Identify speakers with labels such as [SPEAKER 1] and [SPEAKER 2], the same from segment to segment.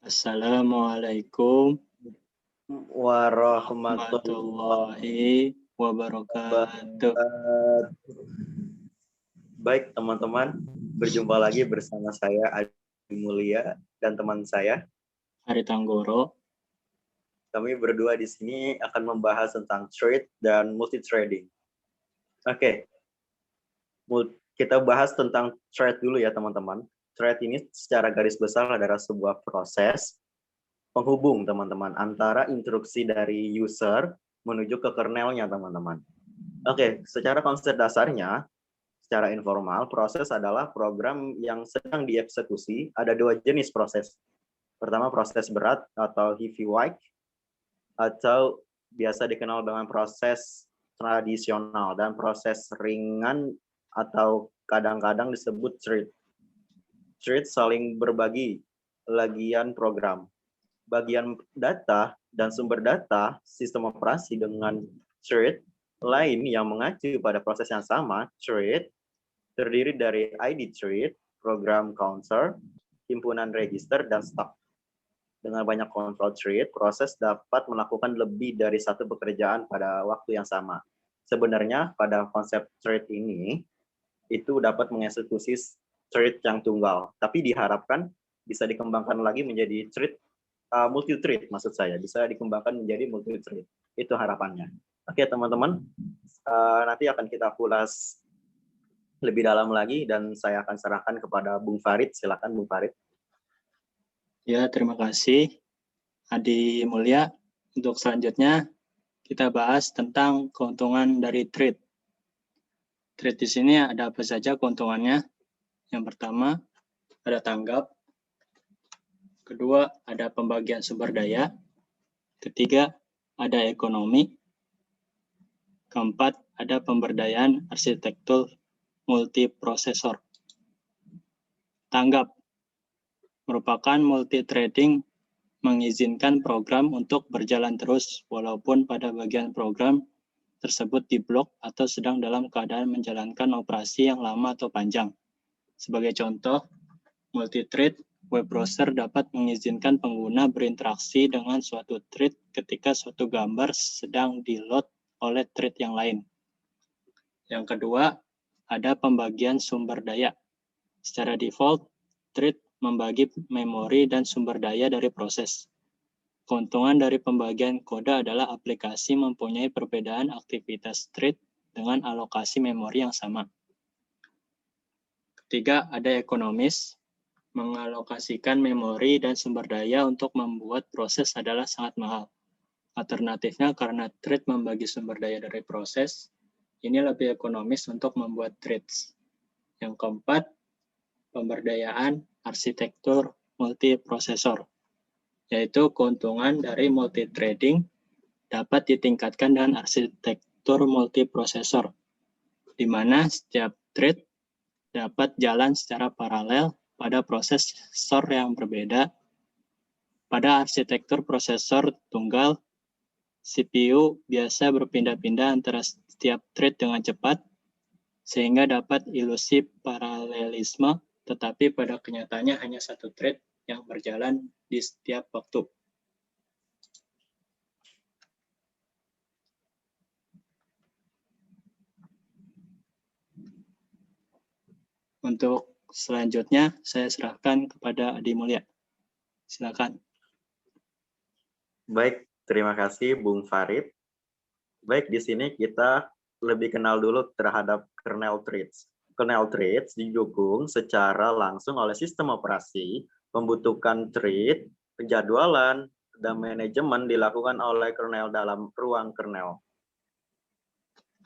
[SPEAKER 1] Assalamualaikum
[SPEAKER 2] warahmatullahi
[SPEAKER 1] warahmatullahi wabarakatuh.
[SPEAKER 2] wabarakatuh. Baik teman-teman, berjumpa lagi bersama saya Adi Mulia dan teman saya.
[SPEAKER 1] Hari Tanggoro.
[SPEAKER 2] Kami berdua di sini akan membahas tentang trade dan multi trading. Oke, kita bahas tentang trade dulu ya teman-teman. Trade ini secara garis besar adalah sebuah proses penghubung teman-teman antara instruksi dari user menuju ke kernelnya teman-teman. Oke, secara konsep dasarnya, secara informal, proses adalah program yang sedang dieksekusi. Ada dua jenis proses. Pertama, proses berat atau heavy work, atau biasa dikenal dengan proses tradisional, dan proses ringan atau kadang-kadang disebut thread. Thread saling berbagi bagian program. Bagian data dan sumber data sistem operasi dengan thread lain yang mengacu pada proses yang sama. Thread terdiri dari ID thread, program counter, himpunan register, dan stok. Dengan banyak control thread, proses dapat melakukan lebih dari satu pekerjaan pada waktu yang sama. Sebenarnya pada konsep thread ini itu dapat mengeksekusi thread yang tunggal, tapi diharapkan bisa dikembangkan lagi menjadi thread multi thread, maksud saya bisa dikembangkan menjadi multi thread. Itu harapannya. Oke teman-teman, nanti akan kita ulas lebih dalam lagi dan saya akan serahkan kepada Bung Farid. Silakan Bung Farid.
[SPEAKER 1] Ya, terima kasih Adi Mulia. Untuk selanjutnya kita bahas tentang keuntungan dari trade. Trade di sini ada apa saja keuntungannya? Yang pertama ada tanggap. Kedua, ada pembagian sumber daya. Ketiga, ada ekonomi. Keempat, ada pemberdayaan arsitektur multiprosesor. Tanggap merupakan multi-threading mengizinkan program untuk berjalan terus walaupun pada bagian program tersebut diblok atau sedang dalam keadaan menjalankan operasi yang lama atau panjang. Sebagai contoh, multi-thread web browser dapat mengizinkan pengguna berinteraksi dengan suatu thread ketika suatu gambar sedang di-load oleh thread yang lain. Yang kedua, ada pembagian sumber daya. Secara default, thread membagi memori dan sumber daya dari proses. Keuntungan dari pembagian kode adalah aplikasi mempunyai perbedaan aktivitas thread dengan alokasi memori yang sama. Ketiga, ada ekonomis. Mengalokasikan memori dan sumber daya untuk membuat proses adalah sangat mahal. Alternatifnya, karena thread membagi sumber daya dari proses, ini lebih ekonomis untuk membuat threads. Yang keempat, pemberdayaan arsitektur multiprosesor, yaitu keuntungan dari multithreading dapat ditingkatkan dengan arsitektur multiprosesor, di mana setiap thread dapat jalan secara paralel pada prosesor yang berbeda. Pada arsitektur prosesor tunggal, CPU biasa berpindah-pindah antara setiap thread dengan cepat, sehingga dapat ilusi paralelisme, tetapi pada kenyataannya hanya satu thread yang berjalan di setiap waktu. Untuk selanjutnya, saya serahkan kepada Adi Mulia. Silakan.
[SPEAKER 2] Baik, terima kasih Bung Farid. Baik, di sini kita lebih kenal dulu terhadap kernel threads. Kernel threads didukung secara langsung oleh sistem operasi, membutuhkan thread, penjadwalan, dan manajemen dilakukan oleh kernel dalam ruang kernel.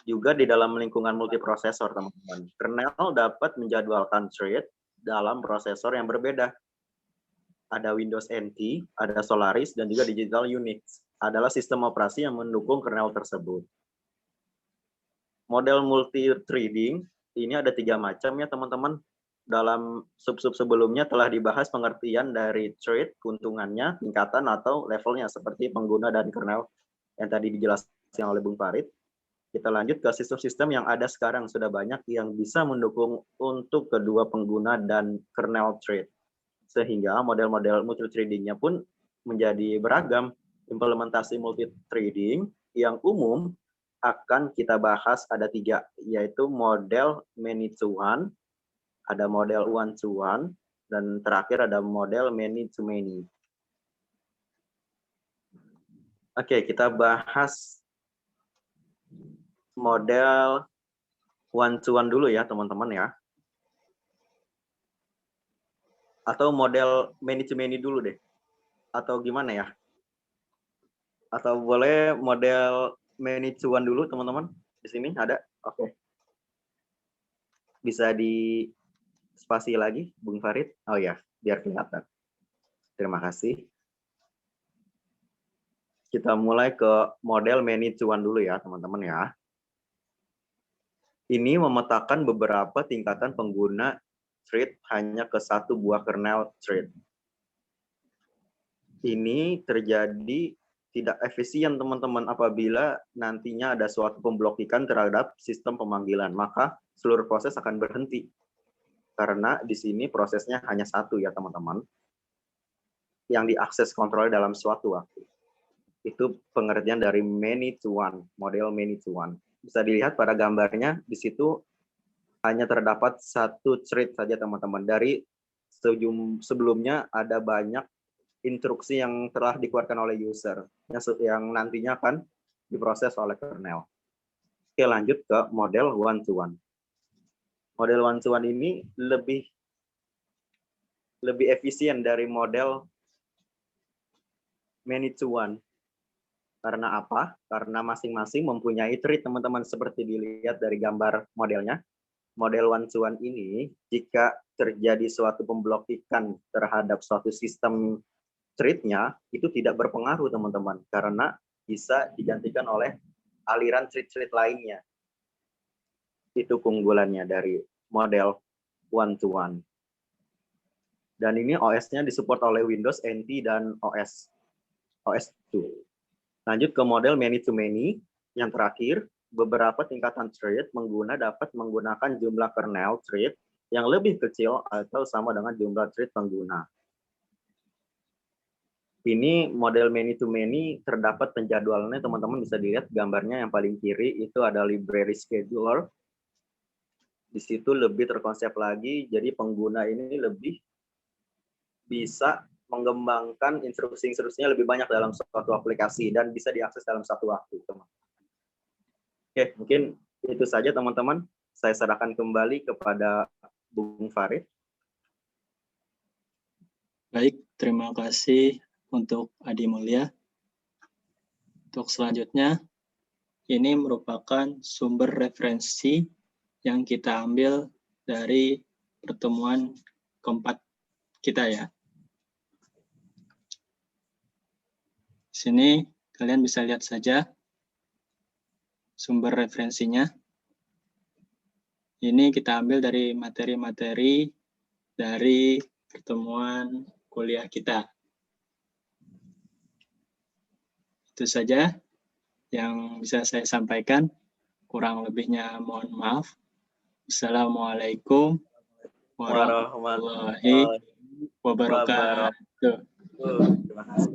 [SPEAKER 2] Juga di dalam lingkungan multiprosesor, teman-teman. Kernel dapat menjadwalkan thread dalam prosesor yang berbeda. Ada Windows NT, ada Solaris, dan juga Digital Unix. Adalah sistem operasi yang mendukung kernel tersebut. Model multi-threading ini ada 3 macam ya, teman-teman. Dalam sub-sub sebelumnya telah dibahas pengertian dari thread, keuntungannya, tingkatan, atau levelnya, seperti pengguna dan kernel yang tadi dijelaskan oleh Bung Farid. Kita lanjut ke sistem-sistem yang ada sekarang. Sudah banyak yang bisa mendukung untuk kedua pengguna dan kernel thread. sehingga model-model multithreading-nya pun menjadi beragam. Implementasi multithreading yang umum akan kita bahas ada 3, yaitu model many-to-one, ada model one-to-one, dan terakhir ada model many-to-many. Oke, kita bahas model one-to-one dulu ya, teman-teman ya. Atau model many-to-many dulu deh. Atau gimana ya? Atau boleh model many-to-one dulu, teman-teman? Di sini ada? Oke. Bisa di spasi lagi, Bung Farid? Oh ya, biar kelihatan. Terima kasih. Kita mulai ke model many-to-one dulu ya, teman-teman ya. Ini memetakan beberapa tingkatan pengguna thread hanya ke satu buah kernel thread. Ini terjadi tidak efisien, teman-teman, apabila nantinya ada suatu pemblokiran terhadap sistem pemanggilan. Maka seluruh proses akan berhenti. Karena di sini prosesnya hanya satu ya, teman-teman. Yang diakses kontrol dalam suatu waktu. Itu pengertian dari many-to-one, model many-to-one. Bisa dilihat pada gambarnya, di situ hanya terdapat satu thread saja, teman-teman. Dari sebelumnya ada banyak instruksi yang telah dikeluarkan oleh user, yang nantinya akan diproses oleh kernel. Oke, lanjut ke model one-to-one. Model one-to-one ini lebih efisien dari model many-to-one. Karena apa? Karena masing-masing mempunyai thread, teman-teman, seperti dilihat dari gambar modelnya. Model one-to-one ini, jika terjadi suatu pemblokiran terhadap suatu sistem thread-nya, itu tidak berpengaruh, teman-teman, karena bisa digantikan oleh aliran thread-thread lainnya. Itu keunggulannya dari model one-to-one. Dan ini OS-nya disupport oleh Windows NT dan OS 2. Lanjut ke model many-to-many. Yang terakhir, beberapa tingkatan thread dapat menggunakan jumlah kernel thread yang lebih kecil atau sama dengan jumlah thread pengguna. Ini model many-to-many terdapat penjadwalannya, teman-teman bisa dilihat gambarnya yang paling kiri itu ada library scheduler. Di situ lebih terkonsep lagi, jadi pengguna ini lebih bisa mengembangkan instruksi-instruksinya lebih banyak dalam suatu aplikasi dan bisa diakses dalam satu waktu, teman. Oke, mungkin itu saja, teman-teman. Saya serahkan kembali kepada Bung Farid.
[SPEAKER 1] Baik, terima kasih untuk Adi Mulya. Untuk selanjutnya, ini merupakan sumber referensi yang kita ambil dari pertemuan keempat kita ya. Di sini kalian bisa lihat saja sumber referensinya. Ini kita ambil dari materi-materi dari pertemuan kuliah kita. Itu saja yang bisa saya sampaikan. Kurang lebihnya mohon maaf. Assalamualaikum warahmatullahi wabarakatuh.
[SPEAKER 2] Terima kasih.